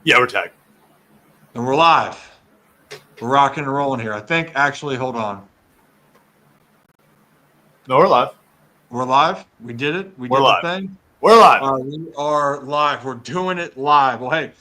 Yeah, we're tagged. And we're live. We're rocking and rolling here. I think, actually, hold on. No, we're live. We're live. We did it. We're did live. the thing. We're live. We are live. We're doing it live. Well, hey,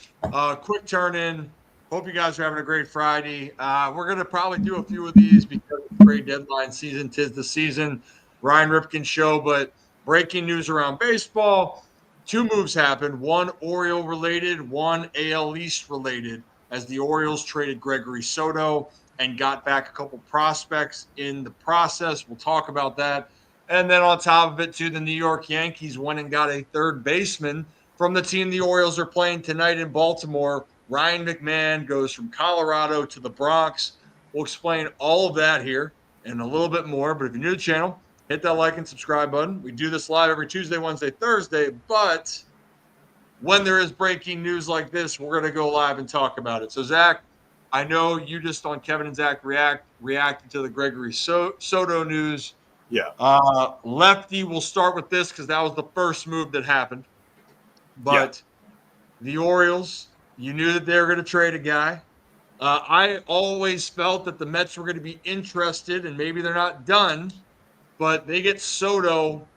quick turn in. Hope you guys are having a great Friday. We're going to probably do a few of these because it's trade deadline season. 'Tis the season. Ryan Ripken show, but breaking news around baseball. 2 moves happened. One Oriole related, one AL East related, as the Orioles traded Gregory Soto and got back a couple prospects in the process. We'll talk about that. And then on top of it, too, the New York Yankees went and got a third baseman from the team the Orioles are playing tonight in Baltimore. Ryan McMahon goes from Colorado to the Bronx. We'll explain all of that here and a little bit more. But if you're new to the channel, hit that like and subscribe button. We do this live every Tuesday, Wednesday, Thursday. But when there is breaking news like this, we're going to go live and talk about it. So, Zach, I know you just on Kevin and Zach reacted to the Gregory Soto news. Yeah. Lefty, we'll start with this because that was the first move that happened. But the Orioles, you knew that they were going to trade a guy. I always felt that the Mets were going to be interested, and maybe they're not done, but they get Soto,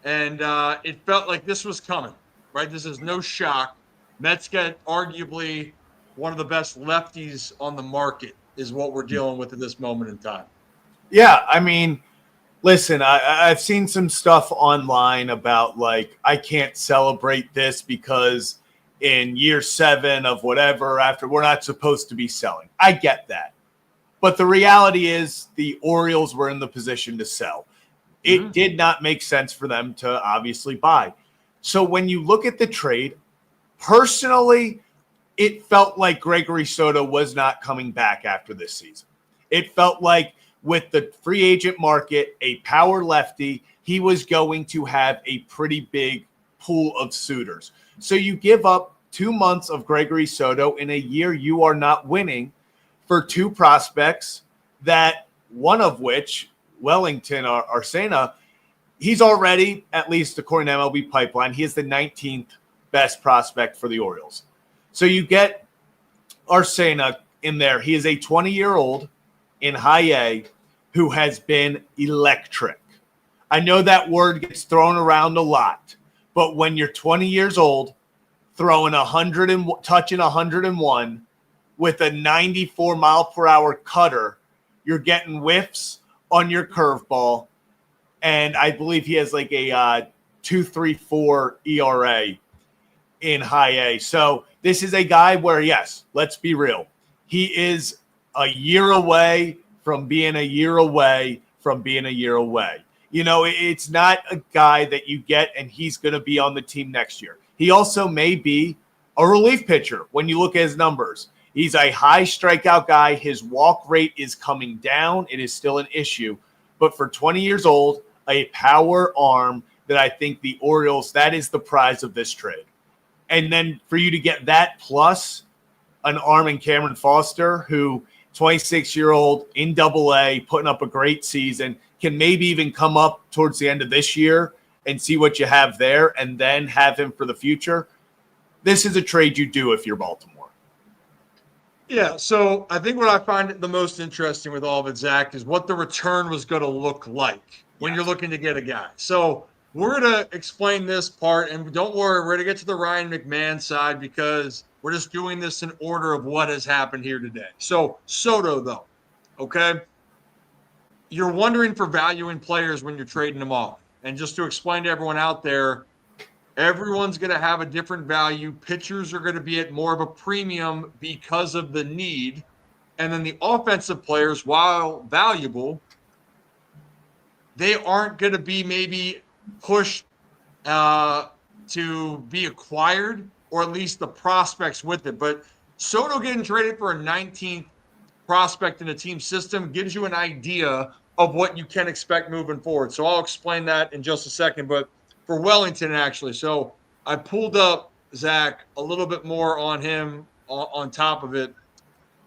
and it felt like this was coming, right? This is no shock. Mets get arguably one of the best lefties on the market is what we're dealing with at this moment in time. Yeah, I mean, listen, I've seen some stuff online about, like, I can't celebrate this because in year 7 of whatever, after we're not supposed to be selling. I get that. But the reality is the Orioles were in the position to sell. It did not make sense for them to obviously buy. So when you look at the trade, personally, it felt like Gregory Soto was not coming back after this season. It felt like with the free agent market, a power lefty, he was going to have a pretty big pool of suitors. So you give up 2 months of Gregory Soto in a year you are not winning for 2 prospects, that one of which, Wellington or Arcena, he's already, at least according to MLB Pipeline, he is the 19th best prospect for the Orioles. So you get Arcena in there. He is a 20-year-old in high A who has been electric. I know that word gets thrown around a lot, but when you're 20 years old, throwing 100 and touching 101 with a 94 mile per hour cutter, you're getting whiffs on your curveball, and I believe he has like a 2.34 ERA in high A. So this is a guy where, yes, let's be real, he is a year away from being a year away from being a year away. You know, it's not a guy that you get and he's going to be on the team next year. He also may be a relief pitcher when you look at his numbers. He's a high strikeout guy. His walk rate is coming down. It is still an issue. But for 20 years old, a power arm that I think the Orioles, that is the prize of this trade. And then for you to get that plus an arm in Cameron Foster, who 26-year-old in Double-A, putting up a great season, can maybe even come up towards the end of this year and see what you have there and then have him for the future. This is a trade you do if you're Baltimore. Yeah, so I think what I find the most interesting with all of it, Zach, is what the return was going to look like when you're looking to get a guy. So we're going to explain this part, and don't worry, we're going to get to the Ryan McMahon side because we're just doing this in order of what has happened here today. So Soto, though, okay? You're wondering for value in players when you're trading them off. And just to explain to everyone out there, everyone's going to have a different value. Pitchers are going to be at more of a premium because of the need. And then the offensive players, while valuable, they aren't going to be maybe pushed to be acquired, or at least the prospects with it. But Soto getting traded for a 19th prospect in a team system gives you an idea of what you can expect moving forward. So I'll explain that in just a second. But for Wellington, actually, so I pulled up, Zach, a little bit more on him on top of it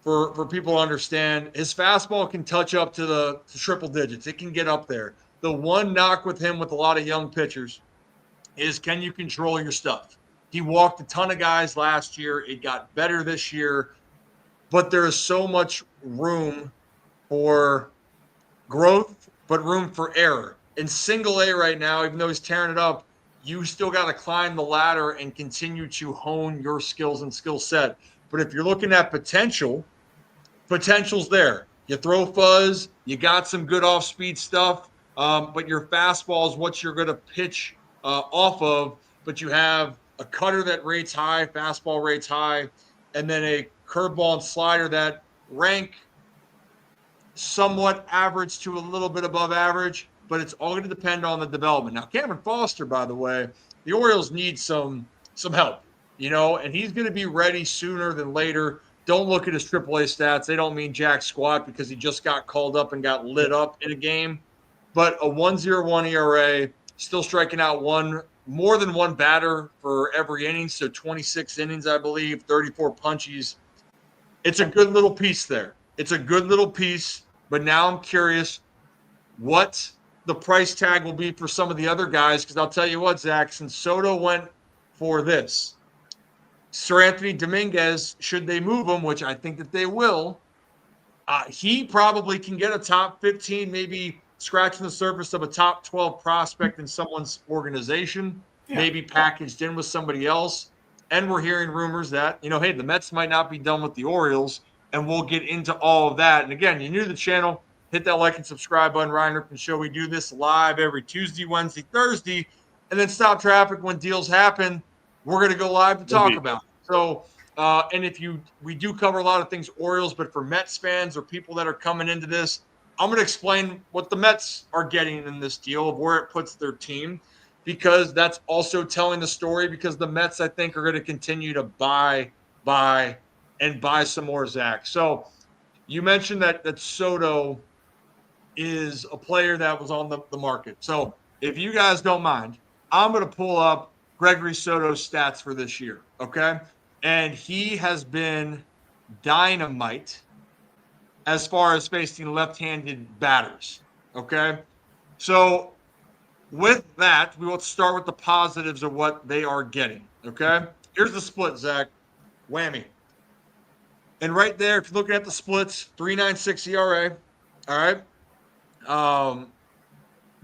for people to understand. His fastball can touch up to triple digits. It can get up there. The one knock with him with a lot of young pitchers is, can you control your stuff? He walked a ton of guys last year. It got better this year, but there is so much room for growth, but room for error. In single A right now, even though he's tearing it up, you still got to climb the ladder and continue to hone your skills and skill set. But if you're looking at potential's there. You throw fuzz, you got some good off-speed stuff, but your fastball is what you're going to pitch off of. But you have a cutter that rates high, fastball rates high, and then a curveball and slider that rank somewhat average to a little bit above average, but it's all going to depend on the development. Now, Cameron Foster, by the way, the Orioles need some help, and he's going to be ready sooner than later. Don't look at his AAA stats. They don't mean jack squat because he just got called up and got lit up in a game. But a 1.01 ERA, still striking out more than one batter for every inning, so 26 innings, I believe, 34 punchies. It's a good little piece there. It's a good little piece, but now I'm curious what the price tag will be for some of the other guys, because I'll tell you what, Zach, since Soto went for this, Sir Anthony Dominguez, should they move him, which I think that they will, he probably can get a top 15, maybe scratching the surface of a top 12 prospect in someone's organization, maybe packaged in with somebody else. And we're hearing rumors that, hey, the Mets might not be done with the Orioles, and we'll get into all of that. And again, you're new to the channel, hit that like and subscribe button. Ryan Ripken Show. We do this live every Tuesday, Wednesday, Thursday, and then stop traffic when deals happen. We're going to go live to talk about it. So, and we do cover a lot of things Orioles, but for Mets fans or people that are coming into this, I'm going to explain what the Mets are getting in this deal, of where it puts their team, because that's also telling the story, because the Mets, I think, are going to continue to buy some more, Zach. So you mentioned that Soto is a player that was on the market. So if you guys don't mind, I'm going to pull up Gregory Soto's stats for this year, okay? And he has been dynamite as far as facing left-handed batters, okay? So with that, we will start with the positives of what they are getting, okay? Here's the split, Zach. Whammy. And right there, if you're looking at the splits, 3.96 ERA, all right?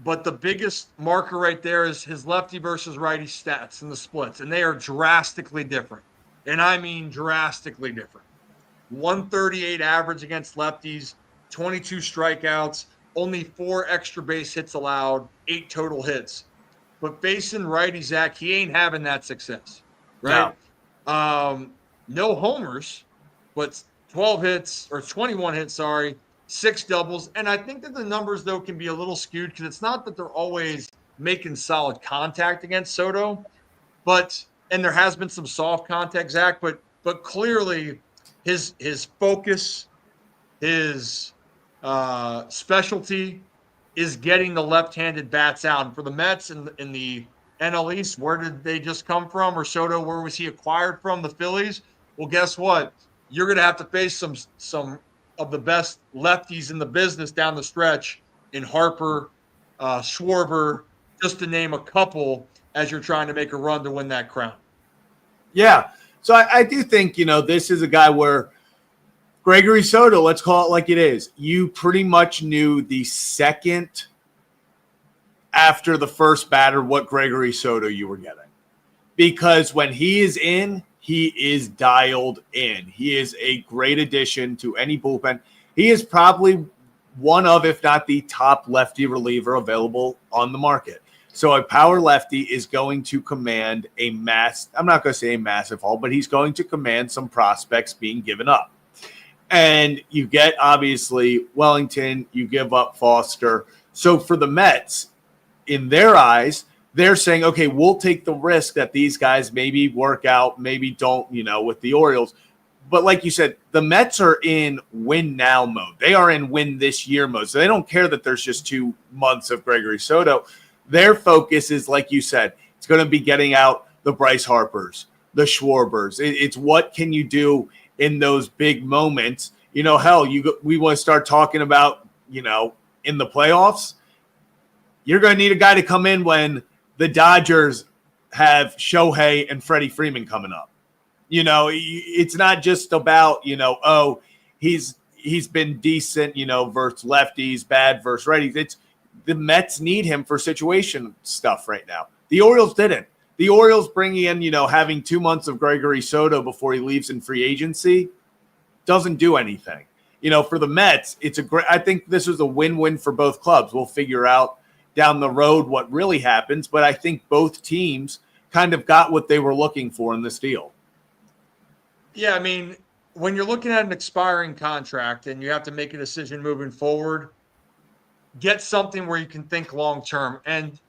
But the biggest marker right there is his lefty versus righty stats in the splits, and they are drastically different. And I mean drastically different. 138 average against lefties, 22 strikeouts, only 4 extra base hits allowed, 8 total hits. But facing righty, Zach, he ain't having that success, right? No, no homers, but 12 hits, or 21 hits, 6 doubles. And I think that the numbers, though, can be a little skewed, because it's not that they're always making solid contact against Soto, and there has been some soft contact, Zach, but clearly his focus, his specialty is getting the left-handed bats out. And for the Mets in the NL East, where did they just come from? Or Soto, where was he acquired from? The Phillies? Well, guess what? You're going to have to face some of the best lefties in the business down the stretch in Harper, Schwarber, just to name a couple, as you're trying to make a run to win that crown. Yeah. So I do think, this is a guy where Gregory Soto, let's call it like it is. You pretty much knew the second after the first batter what Gregory Soto you were getting. Because when he is in, he is dialed in. He is a great addition to any bullpen. He is probably one of, if not the top lefty reliever available on the market. So a power lefty is going to command I'm not going to say a massive haul, but he's going to command some prospects being given up. And you get, obviously, Wellington, you give up Foster. So for the Mets, in their eyes, they're saying, okay, we'll take the risk that these guys maybe work out, maybe don't, with the Orioles. But like you said, the Mets are in win now mode. They are in win this year mode. So they don't care that there's just 2 months of Gregory Soto. Their focus is, like you said, it's going to be getting out the Bryce Harpers, the Schwarbers. It's what can you do in those big moments. We want to start talking about, in the playoffs, you're going to need a guy to come in when the Dodgers have Shohei and Freddie Freeman coming up. It's not just about, he's been decent, versus lefties, bad versus righties. It's the Mets need him for situation stuff right now. The Orioles didn't. The Orioles bringing in, having 2 months of Gregory Soto before he leaves in free agency doesn't do anything. For the Mets, I think this is a win-win for both clubs. We'll figure out down the road what really happens, but I think both teams kind of got what they were looking for in this deal. Yeah, I mean, when you're looking at an expiring contract and you have to make a decision moving forward, get something where you can think long-term. And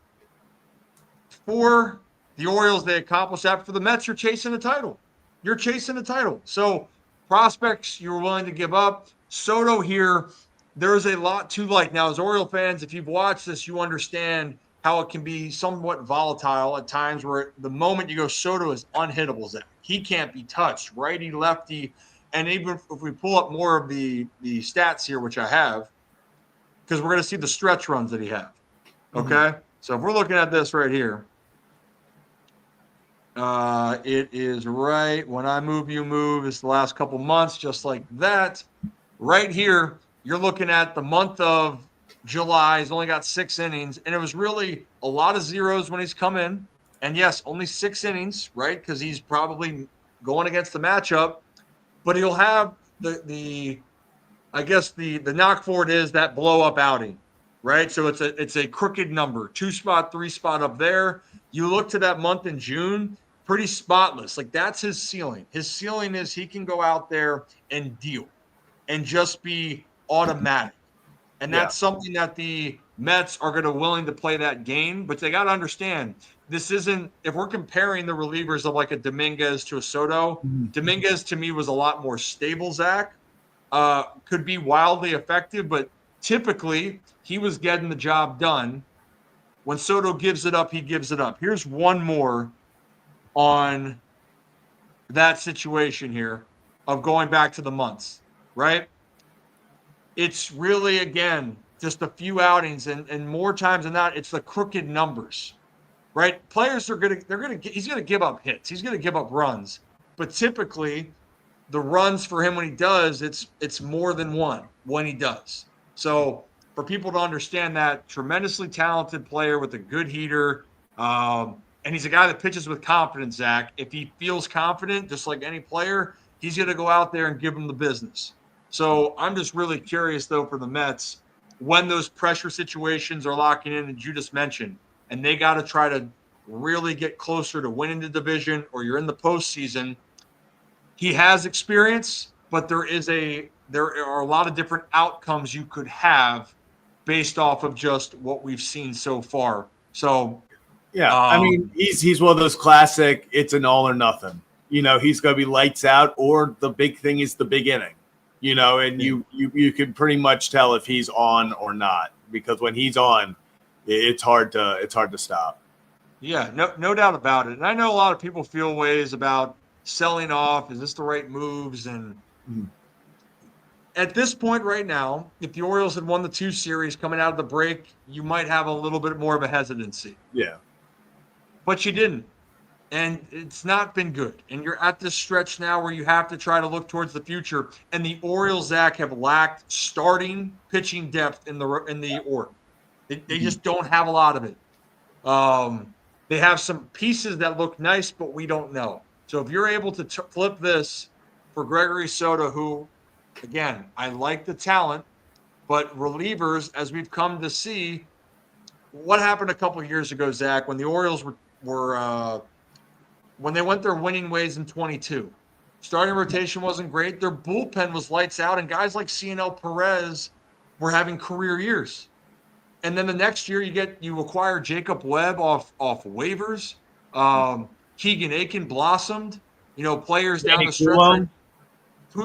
for the Orioles, they accomplished that. For the Mets, you're chasing a title. You're chasing a title. So prospects you were willing to give up. Soto here, there's a lot to like. Now, as Oriole fans, if you've watched this, you understand how it can be somewhat volatile at times where the moment you go Soto is unhittable, Zach. He can't be touched, righty, lefty. And even if we pull up more of the stats here, which I have, because we're going to see the stretch runs that he have. Okay? Mm-hmm. So if we're looking at this right here, it is right when I move, you move. It's the last couple months, just like that. Right here, you're looking at the month of July. He's only got 6 innings, and it was really a lot of zeros when he's come in. And yes, only 6 innings, right? Because he's probably going against the matchup. But he'll have the knock for it is that blow up outing, right? So it's a crooked number, 2 spot, 3 spot up there. You look to that month in June, pretty spotless. Like that's his ceiling. His ceiling is he can go out there and deal and just be automatic. And that's something that the Mets are going to willing to play that game. But they got to understand, this isn't – if we're comparing the relievers of like a Dominguez to a Soto, Dominguez to me was a lot more stable, Zach. Could be wildly effective, but typically he was getting the job done. When Soto gives it up, he gives it up. Here's one more on that situation here of going back to the months, right? It's really, again, just a few outings, and more times than not, it's the crooked numbers, right? Players he's gonna give up hits, he's gonna give up runs, but typically the runs for him when he does, it's more than one when he does. So for people to understand that, tremendously talented player with a good heater, and he's a guy that pitches with confidence, Zach. If he feels confident, just like any player, he's gonna go out there and give him the business. So I'm just really curious, though, for the Mets, when those pressure situations are locking in, as you just mentioned, and they got to try to really get closer to winning the division or you're in the postseason. He has experience, but there are a lot of different outcomes you could have based off of just what we've seen so far. So, yeah, I mean, he's one of those classic, it's an all or nothing. He's going to be lights out, or the big thing is the big inning. And you can pretty much tell if he's on or not, because when he's on, it's hard to stop. Yeah, no doubt about it. And I know a lot of people feel ways about selling off. Is this the right moves? And at this point right now, if the Orioles had won the 2 series coming out of the break, you might have a little bit more of a hesitancy. Yeah. But you didn't. And it's not been good. And you're at this stretch now where you have to try to look towards the future. And the Orioles, Zach, have lacked starting pitching depth in the org. They just don't have a lot of it. They have some pieces that look nice, but we don't know. So if you're able to flip this for Gregory Soto, who, again, I like the talent, but relievers, as we've come to see, what happened a couple of years ago, Zach, when the Orioles were when they went their winning ways in 22. Starting rotation wasn't great. Their bullpen was lights out, and guys like CNL Perez were having career years. And then the next year you acquire Jacob Webb off waivers. Keegan Aiken blossomed. Players down the stretch.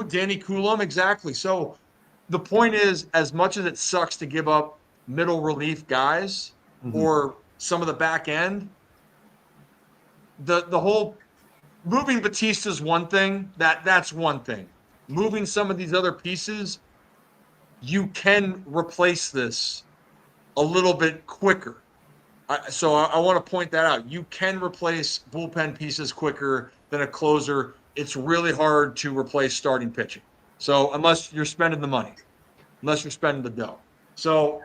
Danny Coulomb, exactly. So the point is, as much as it sucks to give up middle relief guys or some of the back end, the whole moving Batista is one thing. That's one thing. Moving some of these other pieces, you can replace this a little bit quicker. So I want to point that out. You can replace bullpen pieces quicker than a closer. It's really hard to replace starting pitching. So unless you're spending the money, unless you're spending the dough. So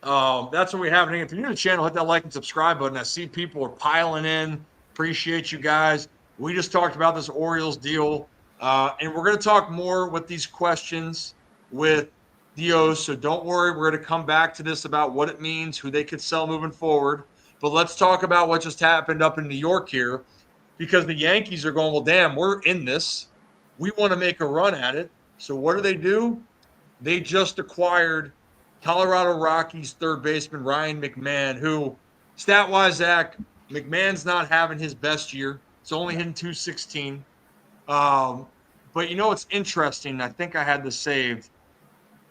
that's what we have. And if you're new to the channel, hit that like and subscribe button. I see people are piling in. Appreciate you guys. We just talked about this Orioles deal. And we're going to talk more with these questions with Dios. So don't worry. We're going to come back to this about what it means, who they could sell moving forward. But let's talk about what just happened up in New York here, because the Yankees are going, well, damn, we're in this. We want to make a run at it. So what do? They just acquired Colorado Rockies third baseman Ryan McMahon, who, stat-wise, Zach, McMahon's not having his best year. It's only hitting 216. But you know what's interesting? I think I had this saved.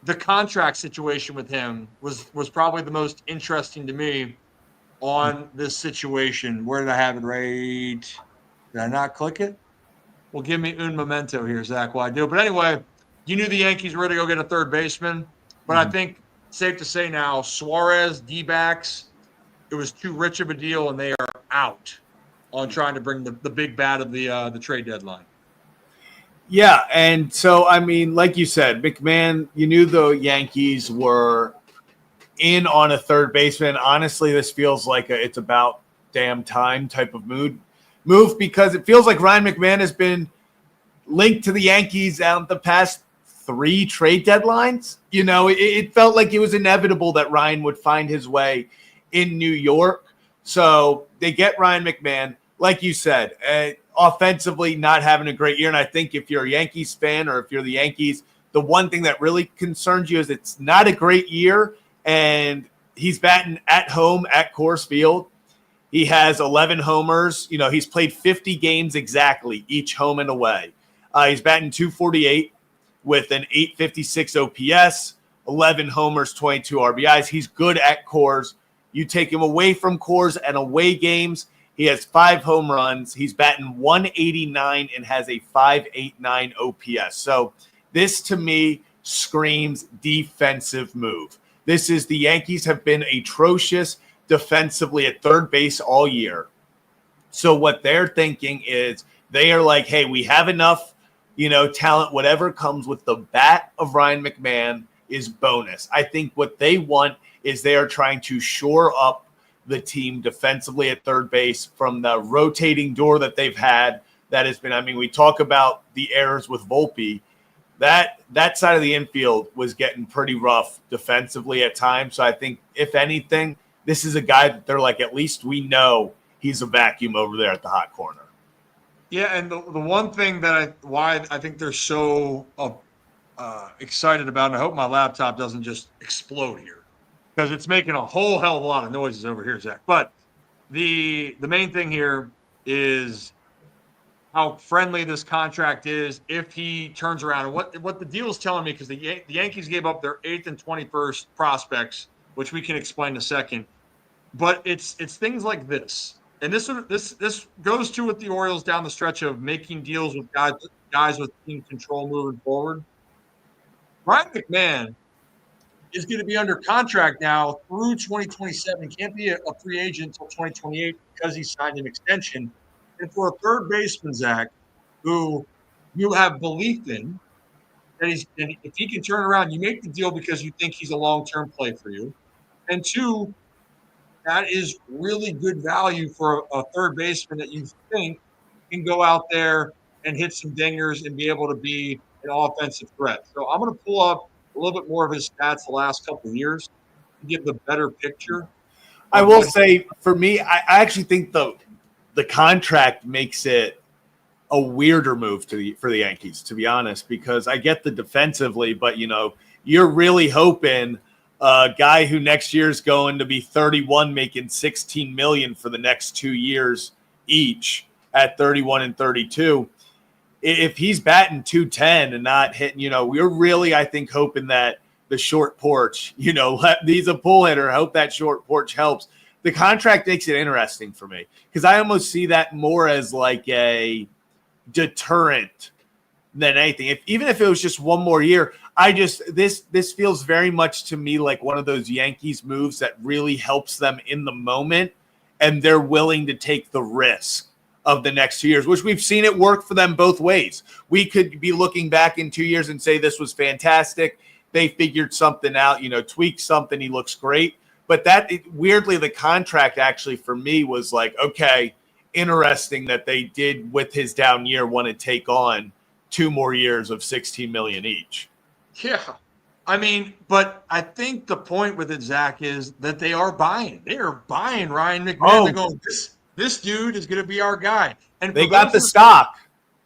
The contract situation with him was probably the most interesting to me on this situation. Where did I have it right? Did I not click it? Well, give me un momento here, Zach, while I do. But anyway, you knew the Yankees were going to go get a third baseman. But I think safe to say now, Suarez, D-backs, it was too rich of a deal, and they are out on trying to bring the big bat of the trade deadline. Yeah, and so, I mean, like you said, McMahon, you knew the Yankees were in on a third baseman. Honestly, this feels like it's about damn time type of move, because it feels like Ryan McMahon has been linked to the Yankees out the past 3 trade deadlines. You know, it felt like it was inevitable that Ryan would find his way in New York. So they get Ryan McMahon, like you said, offensively not having a great year. And I think if you're a Yankees fan, or if you're the Yankees, the one thing that really concerns you is it's not a great year, and he's batting at home at Coors Field. He has 11 homers. You know, he's played 50 games exactly, each home and away. He's batting .248 with an .856 OPS, 11 homers, 22 RBIs. He's good at Coors. You take him away from Coors and away games, he has 5 home runs. He's batting .189 and has a .589 OPS. So this, to me, screams defensive move. This is, the Yankees have been atrocious defensively at third base all year. So what they're thinking is, they are like, hey, we have enough, talent. Whatever comes with the bat of Ryan McMahon is bonus. I think what they want is they are trying to shore up the team defensively at third base from the rotating door that they've had. That has been, we talk about the errors with Volpe. That side of the infield was getting pretty rough defensively at times. So I think, if anything, this is a guy that they're like, at least we know he's a vacuum over there at the hot corner. Yeah, and the one thing that why I think they're so excited about, and I hope my laptop doesn't just explode here, because it's making a whole hell of a lot of noises over here, Zach. But the main thing here is how friendly this contract is if he turns around. And what the deal is telling me, because the Yankees gave up their 8th and 21st prospects, which we can explain in a second. But it's things like this. And this goes to with the Orioles down the stretch of making deals with guys with team control moving forward. Ryan McMahon is going to be under contract now through 2027. Can't be a free agent until 2028 because he signed an extension. And for a third baseman, Zach, who you have belief in, that if he can turn around, you make the deal because you think he's a long-term play for you. And 2, that is really good value for a third baseman that you think can go out there and hit some dingers and be able to be an offensive threat. So I'm going to pull up a little bit more of his stats the last couple of years to give the better picture. I will say, for me, I actually think the contract makes it a weirder move for the Yankees, to be honest, because I get the defensively, but you're really hoping a guy who next year is going to be 31, making $16 million for the next 2 years each at 31 and 32. If he's batting 210 and not hitting, we're really, I think, hoping that the short porch, he's a pull hitter. I hope that short porch helps. The contract makes it interesting for me, because I almost see that more as like a deterrent than anything. Even if it was just one more year, this feels very much to me like one of those Yankees moves that really helps them in the moment, and they're willing to take the risk of the next 2 years, which we've seen it work for them both ways. We could be looking back in 2 years and say this was fantastic. They figured something out, tweaked something. He looks great. But weirdly, the contract actually for me was like, okay, interesting that they did with his down year want to take on 2 more years of $16 million each. Yeah. I mean, but I think the point with it, Zach, is that they are buying. They are buying Ryan McMahon. Oh. They're going, this dude is going to be our guy. And they got the stock.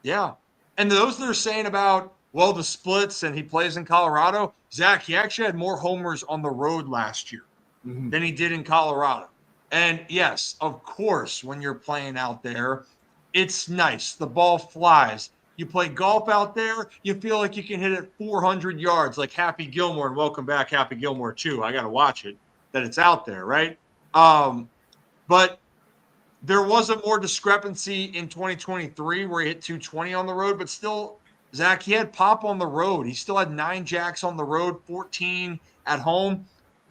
Yeah. And those that are saying about, well, the splits and he plays in Colorado, Zach, he actually had more homers on the road last year than he did in Colorado. And yes, of course, when you're playing out there, it's nice. The ball flies. You play golf out there, you feel like you can hit it 400 yards like Happy Gilmore, and welcome back, Happy Gilmore, too. I got to watch it, that it's out there, right? But there wasn't more discrepancy in 2023 where he hit 220 on the road, but still, Zach, he had pop on the road. He still had 9 jacks on the road, 14 at home.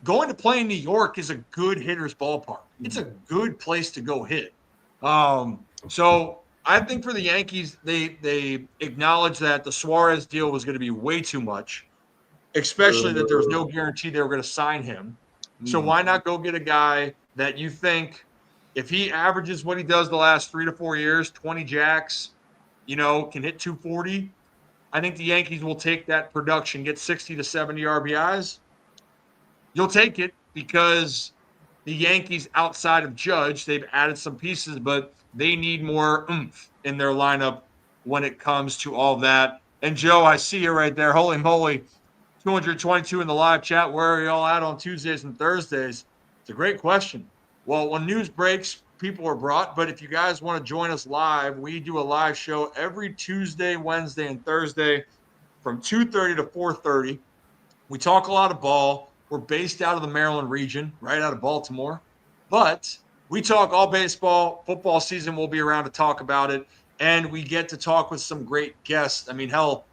Going to play in New York is a good hitter's ballpark. It's a good place to go hit. So I think for the Yankees, they acknowledged that the Suarez deal was going to be way too much, especially that there was no guarantee they were going to sign him. So why not go get a guy that you think, if he averages what he does the last 3 to 4 years, 20 jacks, can hit 240, I think the Yankees will take that production, get 60 to 70 RBIs. You'll take it because the Yankees, outside of Judge, they've added some pieces, but they need more oomph in their lineup when it comes to all that. And, Joe, I see you right there. Holy moly, 222 in the live chat. Where are y'all at on Tuesdays and Thursdays? It's a great question. Well, when news breaks, people are brought. But if you guys want to join us live, we do a live show every Tuesday, Wednesday, and Thursday from 2:30 to 4:30. We talk a lot of ball. We're based out of the Maryland region, right out of Baltimore. But we talk all baseball. Football season, we'll be around to talk about it. And we get to talk with some great guests. I mean, hell,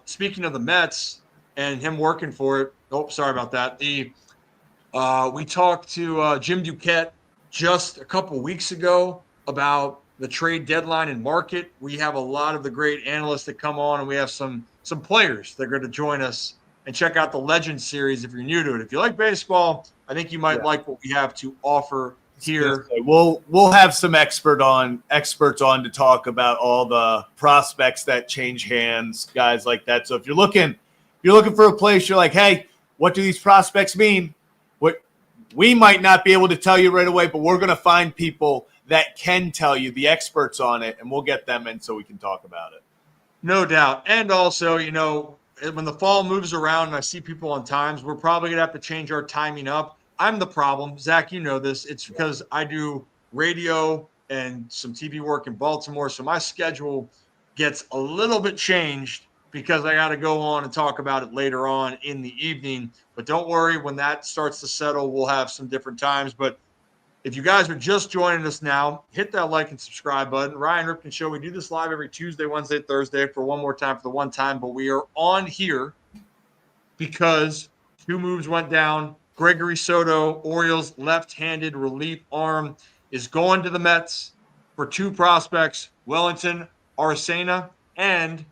speaking of the Mets and him working for it. Oh, sorry about that. We talked to Jim Duquette just a couple weeks ago about the trade deadline and market. We have a lot of the great analysts that come on, and we have some players that are going to join us. And check out the Legend series if you're new to it. If you like baseball, I think you might like what we have to offer here. We'll have some experts on to talk about all the prospects that change hands, guys like that. So if you're looking for a place, you're like, hey, what do these prospects mean? What we might not be able to tell you right away, but we're going to find people that can tell you, the experts on it, and we'll get them in so we can talk about it. No doubt. And also, when the fall moves around and I see people on times, we're probably going to have to change our timing up. I'm the problem. Zach, you know this. It's because I do radio and some TV work in Baltimore, so my schedule gets a little bit changed because I got to go on and talk about it later on in the evening. But don't worry, when that starts to settle, we'll have some different times. But if you guys are just joining us now, hit that like and subscribe button. Ryan Ripken Show. We do this live every Tuesday, Wednesday, Thursday for one more time for the one time. But we are on here because 2 moves went down. Gregory Soto, Orioles left-handed relief arm, is going to the Mets for 2 prospects, Wellington Arcena and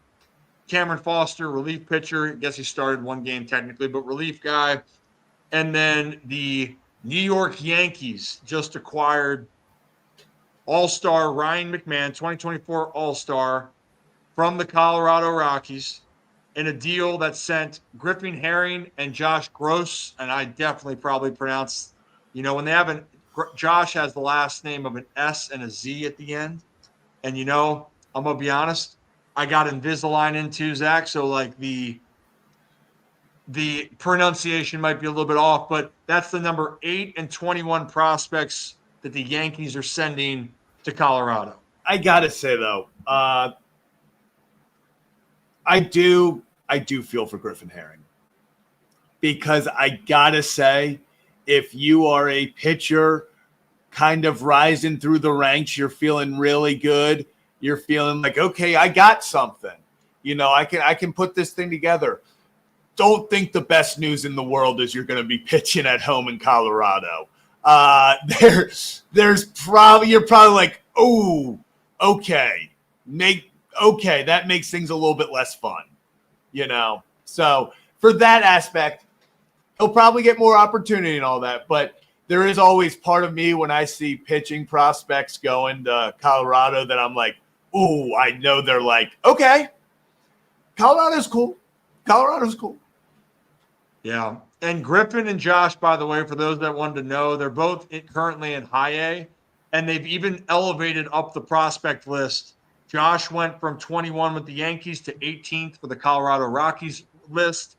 Cameron Foster, relief pitcher. I guess he started 1 game technically, but relief guy. And then the New York Yankees just acquired All-Star Ryan McMahon, 2024 All-Star from the Colorado Rockies in a deal that sent Griffin Herring and Josh Gross, and I definitely probably pronounce, when they have Josh has the last name of an S and a Z at the end. And, I'm going to be honest, I got Invisalign into Zach, so like the pronunciation might be a little bit off, but that's the number 8 and 21 prospects that the Yankees are sending to Colorado. I gotta say though, I do feel for Griffin Herring because I gotta say, if you are a pitcher kind of rising through the ranks, you're feeling really good. You're feeling like, okay, I got something. I can put this thing together. Don't think the best news in the world is you're going to be pitching at home in Colorado. You're probably like, oh, okay, that makes things a little bit less fun, So for that aspect, he'll probably get more opportunity and all that. But there is always part of me when I see pitching prospects going to Colorado that I'm like, oh, I know they're like, okay, Colorado's cool. Yeah. And Griffin and Josh, by the way, for those that wanted to know, they're both currently in high A, and they've even elevated up the prospect list. Josh went from 21 with the Yankees to 18th for the Colorado Rockies list,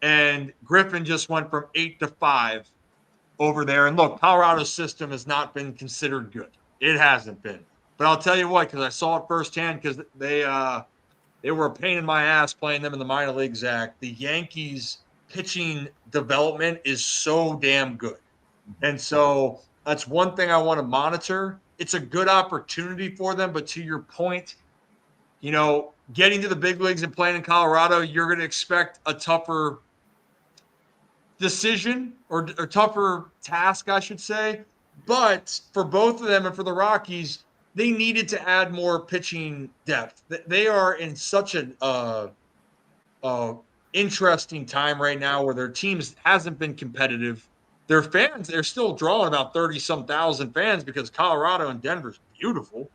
and Griffin just went from 8 to 5 over there. And look, Colorado's system has not been considered good. It hasn't been. But I'll tell you what, because I saw it firsthand, because they were a pain in my ass playing them in the minor league, Zach. The Yankees pitching development is so damn good. And so that's one thing I want to monitor. It's a good opportunity for them. But to your point, getting to the big leagues and playing in Colorado, you're going to expect a tougher decision or tougher task, I should say. But for both of them and for the Rockies, they needed to add more pitching depth. They are in such an interesting time right now where their teams hasn't been competitive. Their fans, they're still drawing about 30-some thousand fans because Colorado and Denver's beautiful.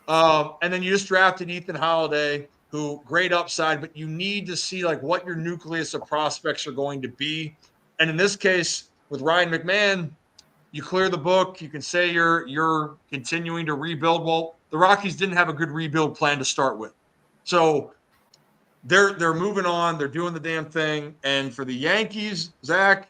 And then you just drafted Ethan Holiday, who great upside, but you need to see like what your nucleus of prospects are going to be. And in this case, with Ryan McMahon, you clear the book. You can say you're continuing to rebuild. Well, the Rockies didn't have a good rebuild plan to start with. So they're moving on. They're doing the damn thing. And for the Yankees, Zach,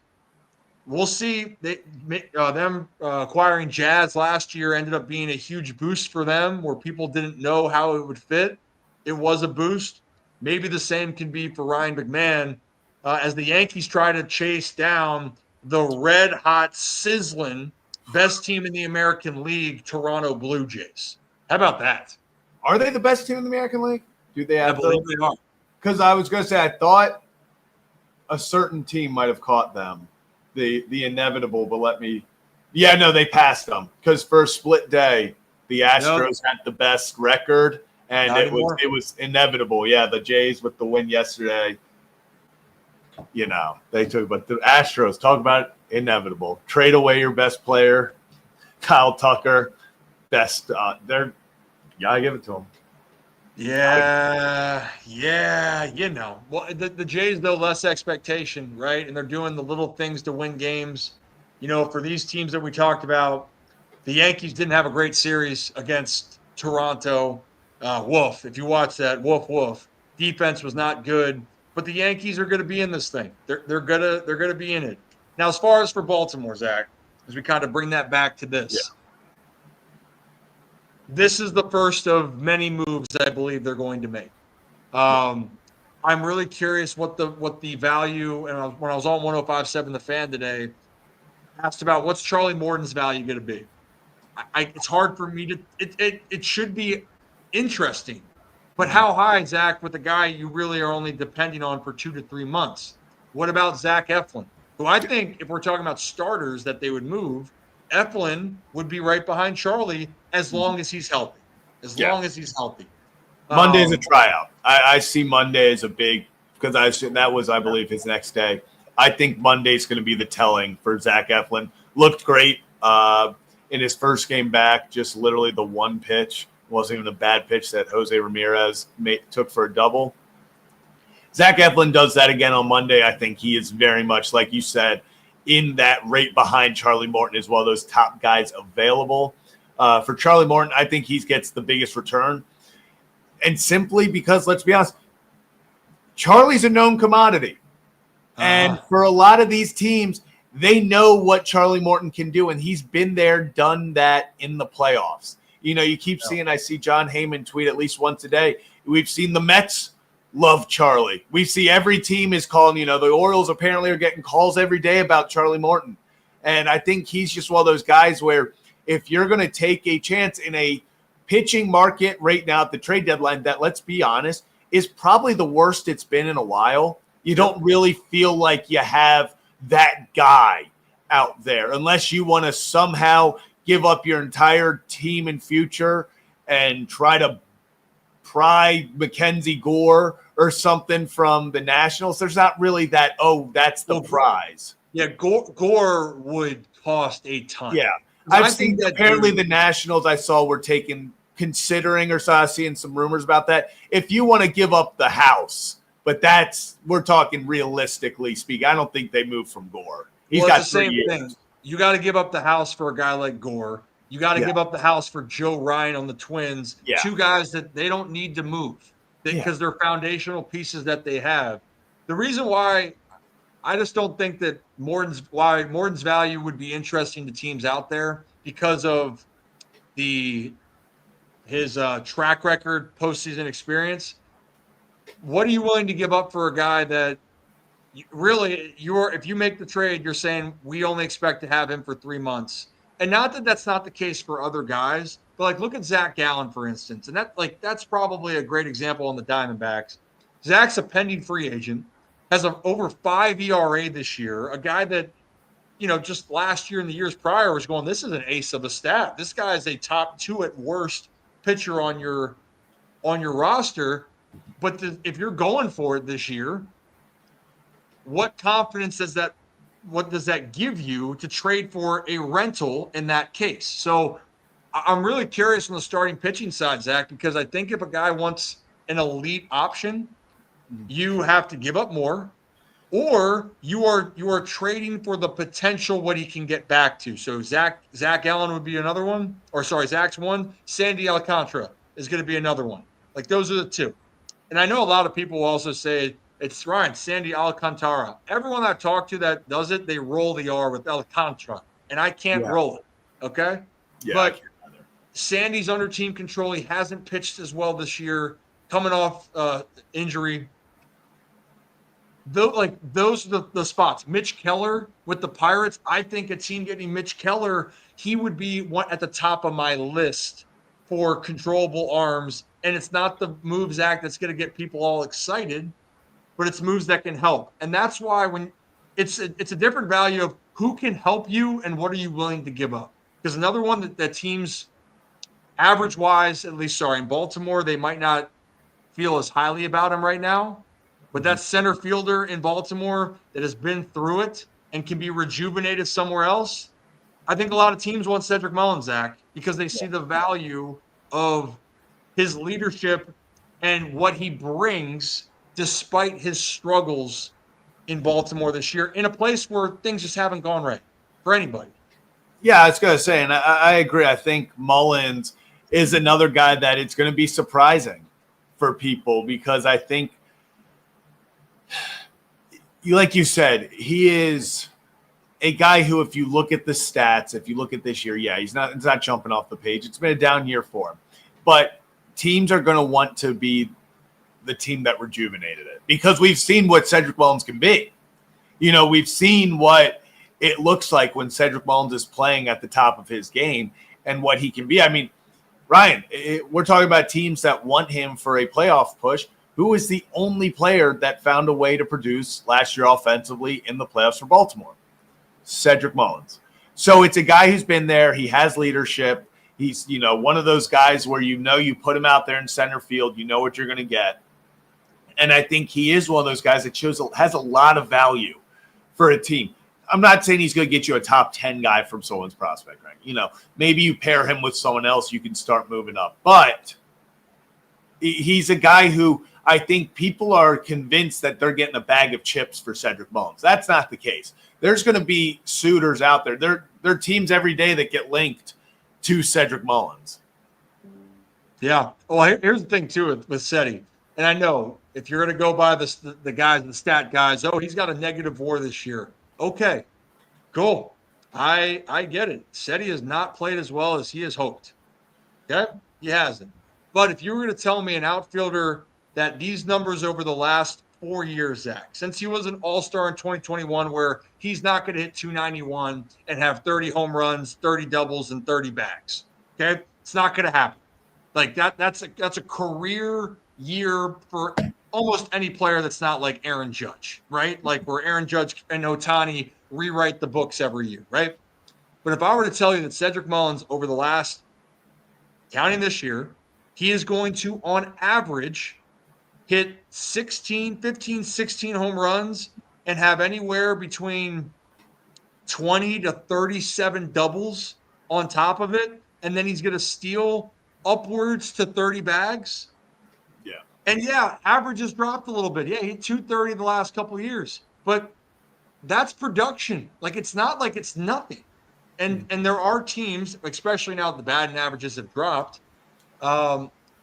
we'll see. Them acquiring Jazz last year ended up being a huge boost for them where people didn't know how it would fit. It was a boost. Maybe the same can be for Ryan McMahon as the Yankees try to chase down the red-hot, sizzling best team in the American League, Toronto Blue Jays. How about that? Are they the best team in the American League? Do they have I believe they are. Because I was going to say, I thought a certain team might have caught them, the inevitable, but they passed them. Because for a split day, the Astros had the best record, and it was inevitable. Yeah, the Jays with the win yesterday, they took, but the Astros, talk about it, inevitable. Trade away your best player, Kyle Tucker, best. Gotta give it to him. Yeah. Well, the Jays, though, less expectation, right? And they're doing the little things to win games. For these teams that we talked about, the Yankees didn't have a great series against Toronto. Woof. If you watch that, woof. Defense was not good, but the Yankees are going to be in this thing. They're gonna be in it. Now, as far as for Baltimore, Zach, as we kind of bring that back to this. Yeah. This is the first of many moves I believe they're going to make. I'm really curious what the value, and when I was on 105.7 The Fan today, asked about what's Charlie Morton's value going to be. It's hard for me to it should be interesting, but how high, Zach, with a guy you really are only depending on for 2 to 3 months? What about Zach Eflin, who I think if we're talking about starters that they would move, Eflin would be right behind Charlie as long as he's healthy. Long as he's healthy. Monday's a tryout. I see Monday as a big – because that was, I believe, his next day. I think Monday's going to be the telling for Zach Eflin. Looked great in his first game back, just literally the one pitch. Wasn't even a bad pitch that Jose Ramirez took for a double. Zach Eflin does that again on Monday. I think he is very much, like you said, in that right behind Charlie Morton as well, those top guys available. For Charlie Morton, I think he gets the biggest return. And simply because, let's be honest, Charlie's a known commodity. And for a lot of these teams, they know what Charlie Morton can do, and he's been there, done that in the playoffs. You keep seeing, I see John Heyman tweet at least once a day. We've seen the Mets love Charlie. We see every team is calling, the Orioles apparently are getting calls every day about Charlie Morton. And I think he's just one of those guys where if you're going to take a chance in a pitching market right now at the trade deadline that, let's be honest, is probably the worst it's been in a while. You don't really feel like you have that guy out there unless you want to somehow give up your entire team and future and try to pry Mackenzie Gore or something from the Nationals. There's not really that, that's the prize. Yeah, Gore would cost a ton. Yeah. I've seen apparently the Nationals I saw were considering or saw seeing some rumors about that. If you want to give up the house, but we're talking realistically speaking. I don't think they move from Gore. He's got the same thing. You got to give up the house for a guy like Gore. You got to give up the house for Joe Ryan on the Twins. Yeah. Two guys that they don't need to move because they're foundational pieces that they have. The reason why I just don't think that Morton's value would be interesting to teams out there because of his track record, postseason experience. What are you willing to give up for a guy that if you make the trade, you're saying we only expect to have him for 3 months? And not that that's not the case for other guys, but like look at Zach Gallen, for instance. And that's probably a great example on the Diamondbacks. Zach's a pending free agent, has an over 5 ERA this year, a guy that, just last year and the years prior was going, this is an ace of a staff. This guy is a top 2 at worst pitcher on your roster. But if you're going for it this year, what confidence does that give you to trade for a rental in that case? So I'm really curious on the starting pitching side, Zach, because I think if a guy wants an elite option, you have to give up more, or you are trading for the potential what he can get back to. So Zach Allen would be another one, Zach's one. Sandy Alcantara is going to be another one. Like those are the two. And I know a lot of people will also say it's Ryan, Sandy Alcantara. Everyone I talk to that does it, they roll the R with Alcantara, and I can't roll it. Okay, but Sandy's under team control. He hasn't pitched as well this year, coming off injury. Those are the spots. Mitch Keller with the Pirates. I think a team getting Mitch Keller, he would be one at the top of my list for controllable arms. And it's not the moves act that's going to get people all excited, but it's moves that can help. And that's why when it's a different value of who can help you and what are you willing to give up. Because another one that teams average wise, at least, in Baltimore, they might not feel as highly about him right now. But that center fielder in Baltimore that has been through it and can be rejuvenated somewhere else, I think a lot of teams want Cedric Mullins, Zach, because they see the value of his leadership and what he brings despite his struggles in Baltimore this year in a place where things just haven't gone right for anybody. Yeah, I was going to say, and I agree. I think Mullins is another guy that it's going to be surprising for people because I think, like you said, he is a guy who, if you look at the stats, if you look at this year, he's not jumping off the page. It's been a down year for him. But teams are going to want to be the team that rejuvenated it because we've seen what Cedric Mullins can be. We've seen what it looks like when Cedric Mullins is playing at the top of his game and what he can be. I mean, Ryan, we're talking about teams that want him for a playoff push. Who is the only player that found a way to produce last year offensively in the playoffs for Baltimore? Cedric Mullins. So it's a guy who's been there. He has leadership. He's, one of those guys where you put him out there in center field, you know what you're going to get. And I think he is one of those guys that has a lot of value for a team. I'm not saying he's going to get you a top 10 guy from someone's prospect rank. Maybe you pair him with someone else, you can start moving up. But he's a guy who I think people are convinced that they're getting a bag of chips for Cedric Mullins. That's not the case. There's going to be suitors out there. There are teams every day that get linked to Cedric Mullins. Yeah. Well, here's the thing, too, with Cedi. And I know if you're going to go by the guys, the stat guys, he's got a negative WAR this year. Okay, cool. I get it. Cedi has not played as well as he has hoped. Okay? He hasn't. But if you were going to tell me an outfielder that these numbers over the last 4 years, Zach, since he was an all-star in 2021 where he's not going to hit 291 and have 30 home runs, 30 doubles, and 30 bags. Okay? It's not going to happen. Like that's a career year for almost any player that's not like Aaron Judge, right? Like where Aaron Judge and Ohtani rewrite the books every year, right? But if I were to tell you that Cedric Mullins over the last, counting this year, he is going to, on average, hit 15, 16 home runs and have anywhere between 20 to 37 doubles on top of it. And then he's going to steal upwards to 30 bags. Yeah. And yeah, average has dropped a little bit. Yeah, he hit 230 the last couple of years. But that's production. Like, it's not like it's nothing. And there are teams, especially now that the batting averages have dropped,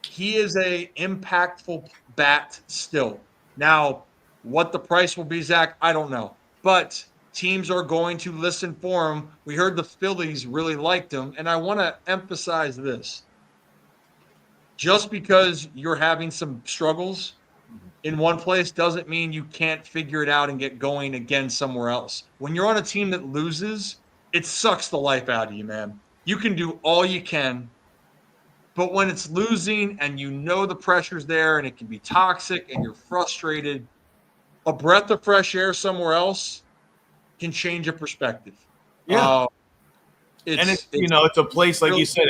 he is a impactful bat still. Now, what the price will be, Zach, I don't know. But teams are going to listen for him. We heard the Phillies really liked him. And I want to emphasize this. Just because you're having some struggles in one place doesn't mean you can't figure it out and get going again somewhere else. When you're on a team that loses, it sucks the life out of you, man. You can do all you can. But when it's losing and you know the pressure's there and it can be toxic and you're frustrated, a breath of fresh air somewhere else can change a perspective. Yeah. It's a place, like really you said,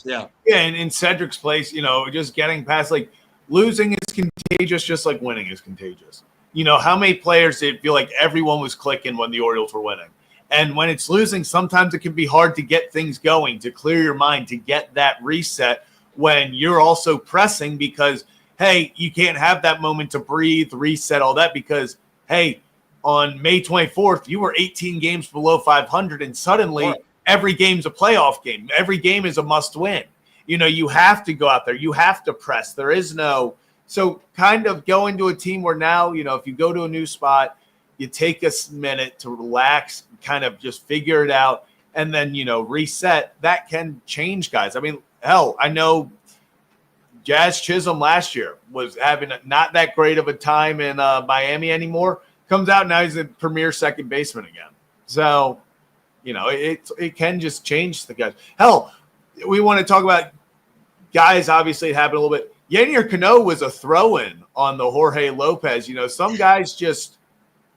yeah. Yeah. And in Cedric's place, just getting past, like, losing is contagious, just like winning is contagious. How many players did it feel like everyone was clicking when the Orioles were winning? And when it's losing, sometimes it can be hard to get things going, to clear your mind, to get that reset when you're also pressing because, hey, you can't have that moment to breathe, reset, all that because, hey, on May 24th, you were 18 games below 500 and suddenly every game's a playoff game. Every game is a must win. You have to go out there. You have to press. There is no – so kind of go into a team where now, if you go to a new spot, you take a minute to relax, kind of just figure it out, and then, reset. That can change guys. I mean, hell, I know Jazz Chisholm last year was having not that great of a time in Miami anymore. Comes out now he's a premier second baseman again. So, it can just change the guys. Hell, we want to talk about guys obviously having a little bit. Yanier Cano was a throw-in on the Jorge Lopez. Some guys just –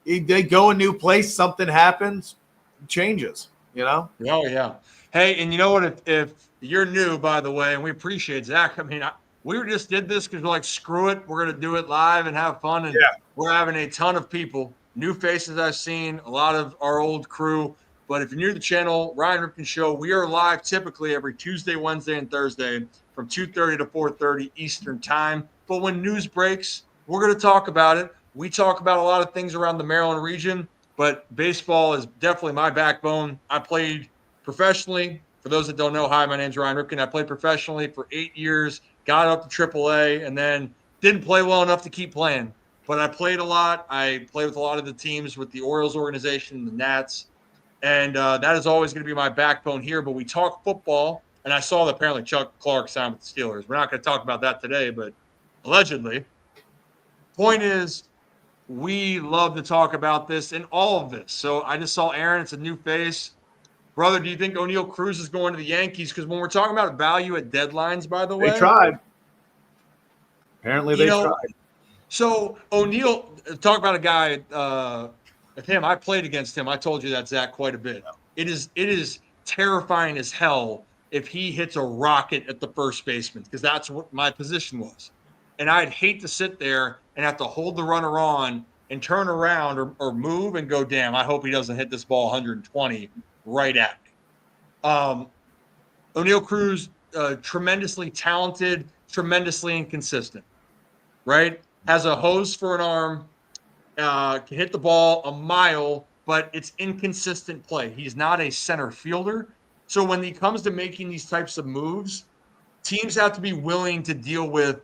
they go a new place, something happens, changes, Oh, yeah. Hey, and you know what? If you're new, by the way, and we appreciate Zach. I mean, we just did this because we're like, screw it. We're going to do it live and have fun. And we're having a ton of people, new faces I've seen, a lot of our old crew. But if you're new to the channel, Ryan Ripken Show, we are live typically every Tuesday, Wednesday, and Thursday from 2:30 to 4:30 Eastern time. But when news breaks, we're going to talk about it. We talk about a lot of things around the Maryland region, but baseball is definitely my backbone. I played professionally. For those that don't know, hi, my name's Ryan Ripken. I played professionally for 8 years, got up to AAA, and then didn't play well enough to keep playing. But I played a lot. I played with a lot of the teams with the Orioles organization, the Nats, and that is always going to be my backbone here. But we talk football, and I saw that apparently Chuck Clark signed with the Steelers. We're not going to talk about that today, but allegedly. Point is, we love to talk about this and all of this. So I just saw Aaron. It's a new face. Brother, do you think Oneil Cruz is going to the Yankees? Because when we're talking about value at deadlines, by the way. They tried. Apparently they tried. So Oneil, talk about a guy, him. I played against him. I told you that, Zach, quite a bit. It is terrifying as hell if he hits a rocket at the first baseman because that's what my position was. And I'd hate to sit there and have to hold the runner on and turn around or move and go, damn, I hope he doesn't hit this ball 120 right at me. Oneil Cruz, tremendously talented, tremendously inconsistent, right? Has a hose for an arm, can hit the ball a mile, but it's inconsistent play. He's not a center fielder. So when he comes to making these types of moves, teams have to be willing to deal with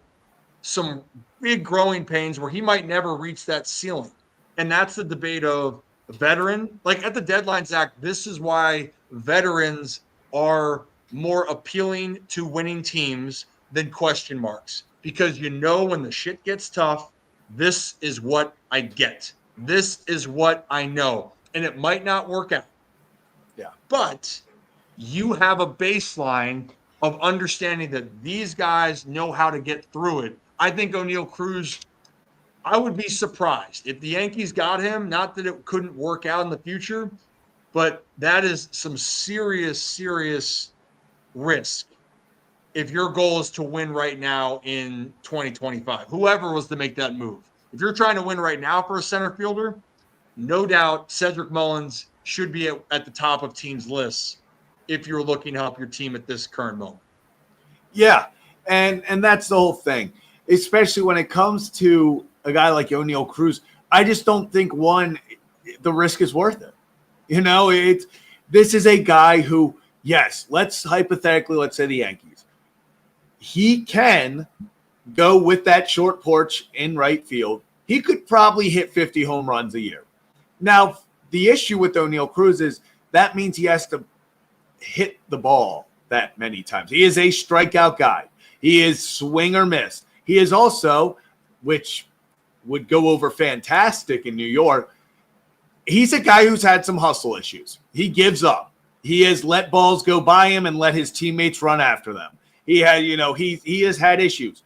some big growing pains where he might never reach that ceiling. And that's the debate of a veteran. Like at the deadline, Zach, this is why veterans are more appealing to winning teams than question marks. Because when the shit gets tough, this is what I get. This is what I know. And it might not work out. Yeah. But you have a baseline of understanding that these guys know how to get through it I think Oneil Cruz, I would be surprised if the Yankees got him. Not that it couldn't work out in the future, but that is some serious, serious risk if your goal is to win right now in 2025. Whoever was to make that move. If you're trying to win right now for a center fielder, no doubt Cedric Mullins should be at the top of teams' lists if you're looking to help your team at this current moment. Yeah, and that's the whole thing, especially when it comes to a guy like Oneil Cruz. I just don't think the risk is worth it. This is a guy who, yes, let's say the Yankees. He can go with that short porch in right field. He could probably hit 50 home runs a year. Now, the issue with Oneil Cruz is that means he has to hit the ball that many times. He is a strikeout guy. He is swing or miss. He is also, which would go over fantastic in New York, he's a guy who's had some hustle issues. He gives up. He has let balls go by him and let his teammates run after them. He has had issues.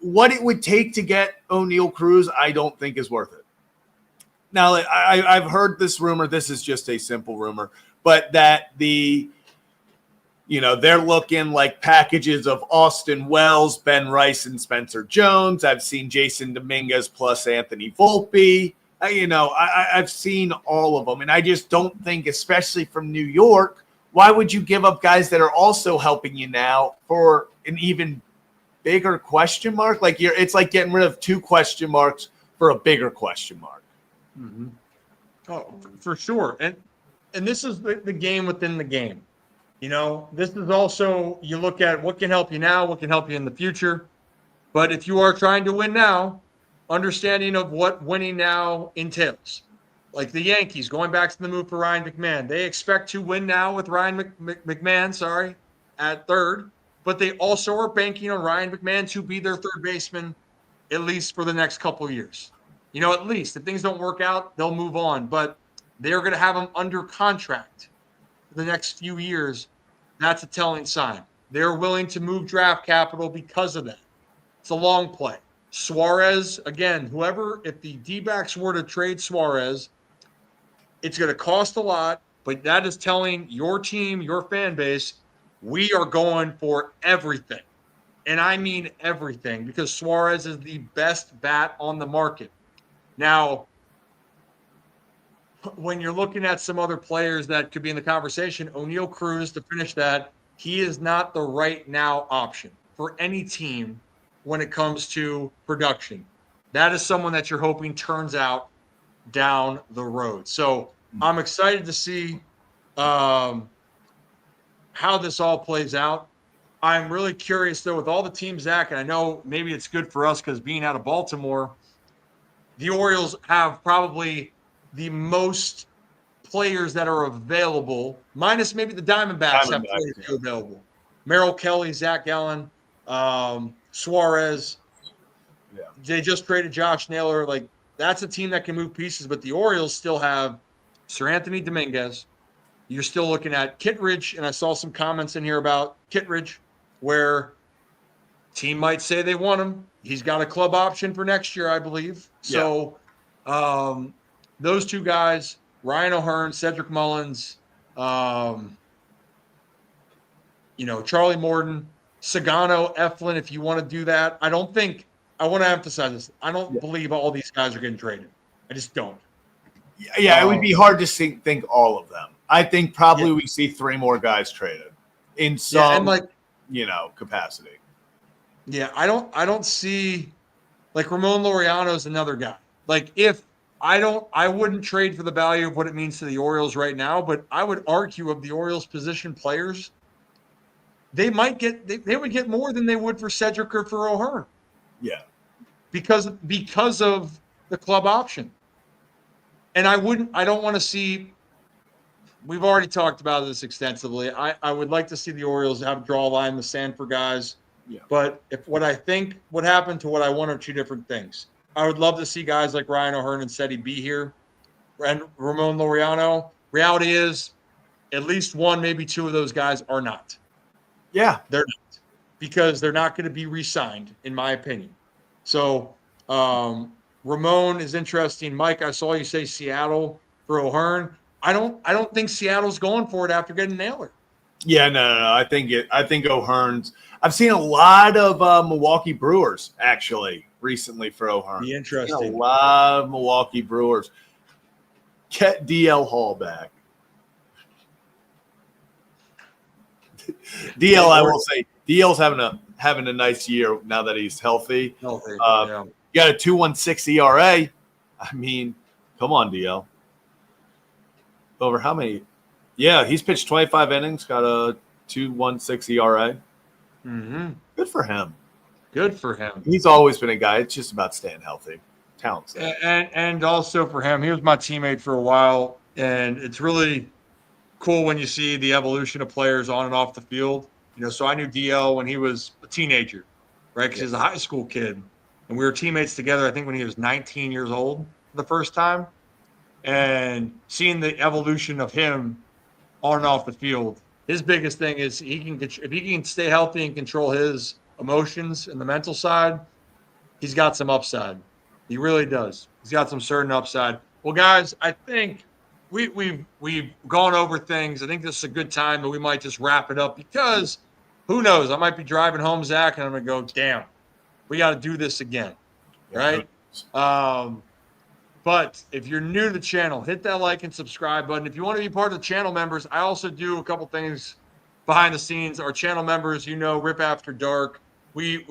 What it would take to get Oneil Cruz, I don't think is worth it. Now, I've heard this rumor. This is just a simple rumor, but that they're looking like packages of Austin Wells, Ben Rice, and Spencer Jones. I've seen Jason Dominguez plus Anthony Volpe. I've seen all of them, and I just don't think, especially from New York, why would you give up guys that are also helping you now for an even bigger question mark? It's like getting rid of 2 question marks for a bigger question mark. Mm-hmm. Oh, for sure. And this is the game within the game. This is also, you look at what can help you now, what can help you in the future. But if you are trying to win now, understanding of what winning now entails. Like the Yankees, going back to the move for Ryan McMahon, they expect to win now with Ryan McMahon, at third, but they also are banking on Ryan McMahon to be their third baseman at least for the next couple of years. At least if things don't work out, they'll move on, but they're going to have him under contract for the next few years. That's a telling sign. They're willing to move draft capital because of that. It's a long play. Suarez, again, if the D-backs were to trade Suarez, it's going to cost a lot, but that is telling your team, your fan base, we are going for everything. And I mean everything, because Suarez is the best bat on the market. Now, when you're looking at some other players that could be in the conversation, Oneil Cruz, to finish that, he is not the right now option for any team when it comes to production. That is someone that you're hoping turns out down the road. So I'm excited to see how this all plays out. I'm really curious, though, with all the teams, Zach, and I know maybe it's good for us because being out of Baltimore, the Orioles have probably the most players that are available, minus maybe the Diamondbacks have players available. Merrill Kelly, Zach Gallen, Suarez. Yeah. They just traded Josh Naylor. That's a team that can move pieces, but the Orioles still have Sir Anthony Dominguez. You're still looking at Kittredge, and I saw some comments in here about Kittredge where team might say they want him. He's got a club option for next year, I believe. Yeah. So those 2 guys, Ryan O'Hearn, Cedric Mullins, Charlie Morton, Sagano, Eflin, if you want to do that. I want to emphasize this. I don't believe all these guys are getting traded. I just don't. Yeah, it would be hard to think all of them. I think probably we see 3 more guys traded in some, capacity. Yeah, I don't see, Ramon Laureano is another guy. I wouldn't trade for the value of what it means to the Orioles right now, but I would argue of the Orioles position players, they would get more than they would for Cedric or for O'Hearn. Yeah. Because of the club option. And I don't want to see, we've already talked about this extensively. I would like to see the Orioles draw a line in the sand for guys. Yeah. But if what I think would happen to what I want are 2 different things. I would love to see guys like Ryan O'Hearn and Seti be here. And Ramon Laureano. Reality is at least 1, maybe 2 of those guys are not. Yeah. They're not. because they're not going to be re-signed, in my opinion. So Ramon is interesting. Mike, I saw you say Seattle for O'Hearn. I don't think Seattle's going for it after getting Naylor. Yeah, no. I think O'Hearn's. I've seen a lot of Milwaukee Brewers actually recently for O'Hearn. Be interesting. Seen a lot of Milwaukee Brewers. Get DL Hall back. DL, I will say, DL's having a nice year now that he's healthy. Yeah. You got a 2.16 ERA. I mean, come on, DL. Over how many? Yeah, he's pitched 25 innings, got a 2.16 ERA. Mm-hmm. Good for him. Good for him. He's always been a guy. It's just about staying healthy. Talent's there. And also for him, he was my teammate for a while, and it's really cool when you see the evolution of players on and off the field. So I knew DL when he was a teenager, right? Because he was a high school kid, and we were teammates together. I think when he was 19 years old for the first time, and seeing the evolution of him on and off the field. His biggest thing is if he can stay healthy and control his emotions and the mental side, he's got some upside. He really does. He's got some certain upside. Well, guys, I think we've gone over things. I think this is a good time, but we might just wrap it up because who knows? I might be driving home, Zach, and I'm going to go, damn, we got to do this again, right? But if you're new to the channel, hit that like and subscribe button. If you want to be part of the channel members, I also do a couple things behind the scenes. Our channel members, Rip After Dark. We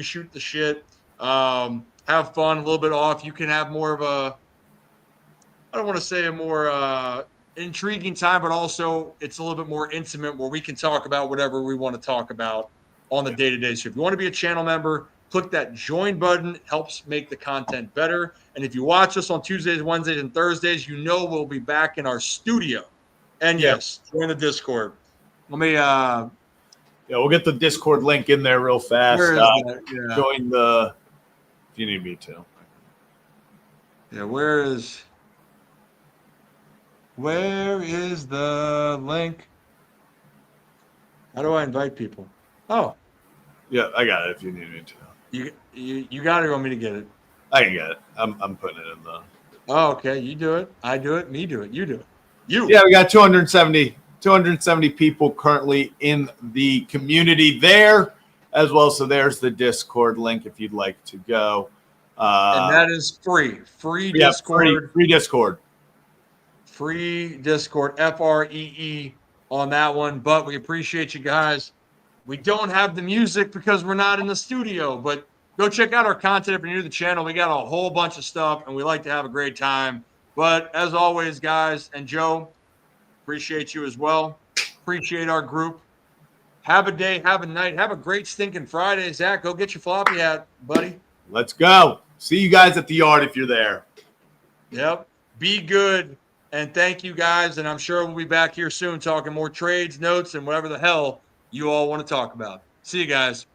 shoot the shit, have fun, a little bit off. You can have more of I don't want to say a more intriguing time, but also it's a little bit more intimate where we can talk about whatever we want to talk about on the day-to-day. So if you want to be a channel member, click that join button. It helps make the content better. And if you watch us on Tuesdays, Wednesdays, and Thursdays, we'll be back in our studio. And yes, join the Discord. Let me we'll get the Discord link in there real fast. Join the if you need me to. Yeah, where is the link? How do I invite people? Oh. Yeah, I got it if you need me to. You got it or want me to get it? I can get it. I'm putting it in the. Oh, okay. You do it. I do it. Me do it. You do it. Yeah, we got 270 people currently in the community there as well. So there's the Discord link if you'd like to go. And that is free. Free Discord. Free Discord. Free Discord. FREE on that one. But we appreciate you guys. We don't have the music because we're not in the studio, but go check out our content if you're new to the channel. We got a whole bunch of stuff, and we like to have a great time. But as always, guys, and Joe, appreciate you as well. Appreciate our group. Have a day, have a night, have a great stinking Friday. Zach, go get your floppy hat, buddy. Let's go. See you guys at the yard if you're there. Yep. Be good, and thank you, guys. And I'm sure we'll be back here soon talking more trades, notes, and whatever the hell you all want to talk about. See you guys.